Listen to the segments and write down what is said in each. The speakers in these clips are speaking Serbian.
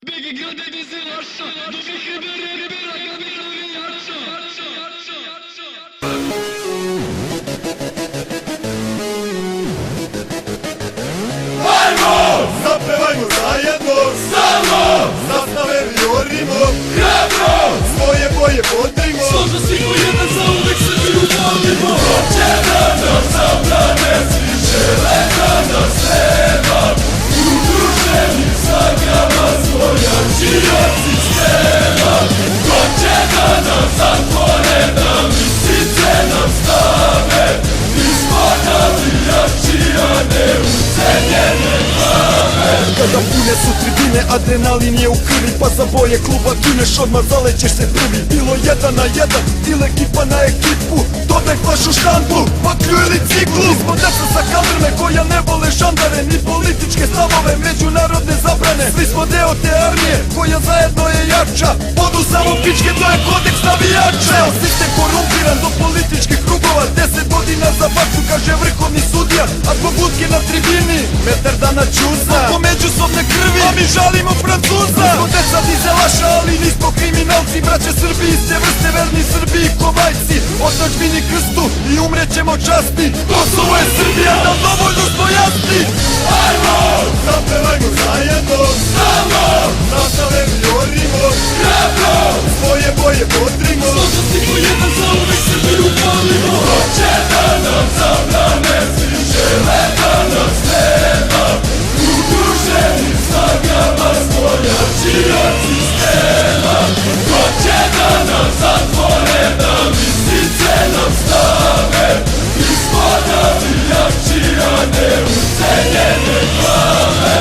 Begi gradevi se lascia, dove credere per la camera viaggia. Ajmo! Zapevajmo zajedno! Samo! Zastave vjorimo! Hrabro! Svoje boje podrimo! Složno svi ko jedan zauvek Srbiju volimo. Hoće da nas zabrane, svi žele da nas nema. Udruženi snagama svojači od sistema. Hoće da nas zatvore, da lisice nam stave. Mi smo navijači, a ne ucenjene glave. Kada pune su tribine, adrenalin je u krvi, pa za boje kluba gineš, odmah zalećeš se prvi. Bilo 1 na 1 ili ekipa na ekipu, dodaj flašu štandu, paklju ili ciklu. Mi smo deca sa kaldrme koja ne vole žandare, ni političke stavove, međunarodne zabrane. Svi smo deo te armije koja zajedno je jača, vodu samo pičke, to je kodeks navijača. Ceo sistem korumpiran do političkih krugova, 10 godina za baksu, kaže vrhovni sudija, a zbog lutke na tribini metar dana čuza. Oko međusobne krvi, a mi žalimo Francuza. Mi smo deca dizelaša, ali nismo kriminalci. Braće Srbi iz te vrste, verni Srbi i kovajci, otadžbini krstu i umrećemo časti. Kosovo je Srbija, da dovoljno smo jasni. Ajmo! Zapevajmo zajedno! Samo! Zastave vjorimo! Hrabro! Svoje boje podrimo! Složno svi ko jedan zauvek Srbiju volimo. Hoće da nam zabrane, svi žele da nas nema. Udruženi snagama svojači od sistema. Hoće da nas zatvore, da lisice nam stave. Mi smo navijači, a ne ucenjene glave.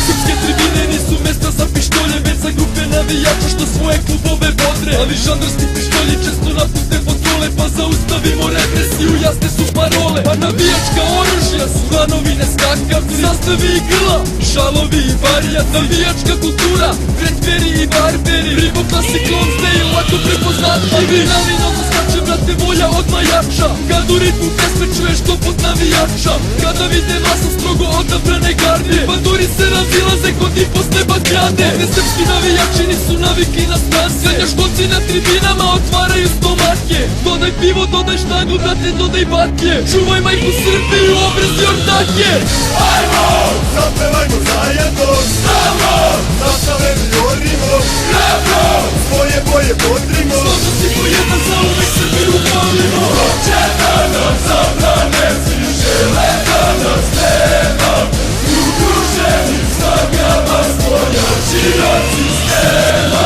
Srpske tribine nisu mesta za pištolje, već za grupe navijača što svoje klubove bodre. Ali žandarski pištolji često napuste kontrole, pa zaustavimo represiju, jasne su parole. Pa navijačka oružja su hanovine, skakavci, zastavi i grla, šalovi i varijat. Navijačka kultura, pretperi i barberi, Ribo klasi klonste i lako prepoznatljivi. Navinalno skače, brate, volja odmah jača, kad u ritmu pesme čuješ topot navijača. Kada vide masa strogo odabrane garde, banduri se razilaze kod i posle bakljade. Ne srpski navijači nisu naviki na strance, srednjoškolci na tribinama otvaraju stomake. Dodaj pivo, dodaj štangu, brate, dodaj baklje, čuvaj majku Srbiju, obraz Jordake. Ajmo! Zapevajmo zajedno! Samo! Zastave vjorimo! Hrabro! Svoje boje podrimo! Složno svi ko jedan zauvek Srbiju volimo. Hoće da nam zabrane, svi žele da nas nema. Udruženi snagama svojači od sistema.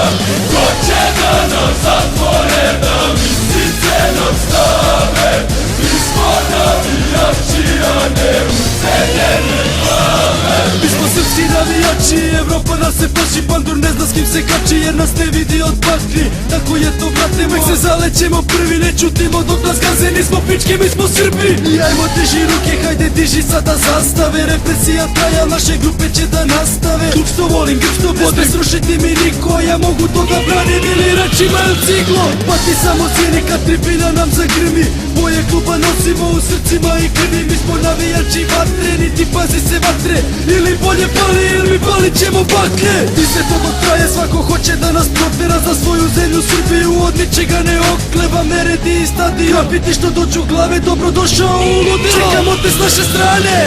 Hoće da nas zatvore, da lisice nam stave. Mi smo navijači, a ne ucenjene glave. Mi smo srpski navijači, Evropa nas se plaši, pandur ne zna s kim se kači, jer nas ne vidi od bakri. Tako je to, brate, uvek se zalećemo prvi, ne čutimo dok nas gaze, nismo pičke, mi smo Srbi. I ajmo diži ruke, hajde diži sada zastave, represija traja, naše grupe će da nastave. Klub što volim, grb što bodem, ne srušiti mi niko, ja mogu to da branim ili rečima el ciklo. Pa ti samo cijeni kad tribina nam zagrmi, boje kluba nosimo u srcima i krvi. Mi smo navijači vatreni, ti pazi se vatre, ili bolje pali ili palit ćemo baklje. I sve to dok traje, svako hoće da nas protera, za svoju zemlju Srbiju od ničega ne okleva. Neredi i stadion, kapiti što dođu glave, dobrodošao u ludilo, čekamo te s naše strane.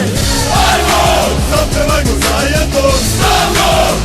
Ajmo! Zapevajmo zajedno! Samo!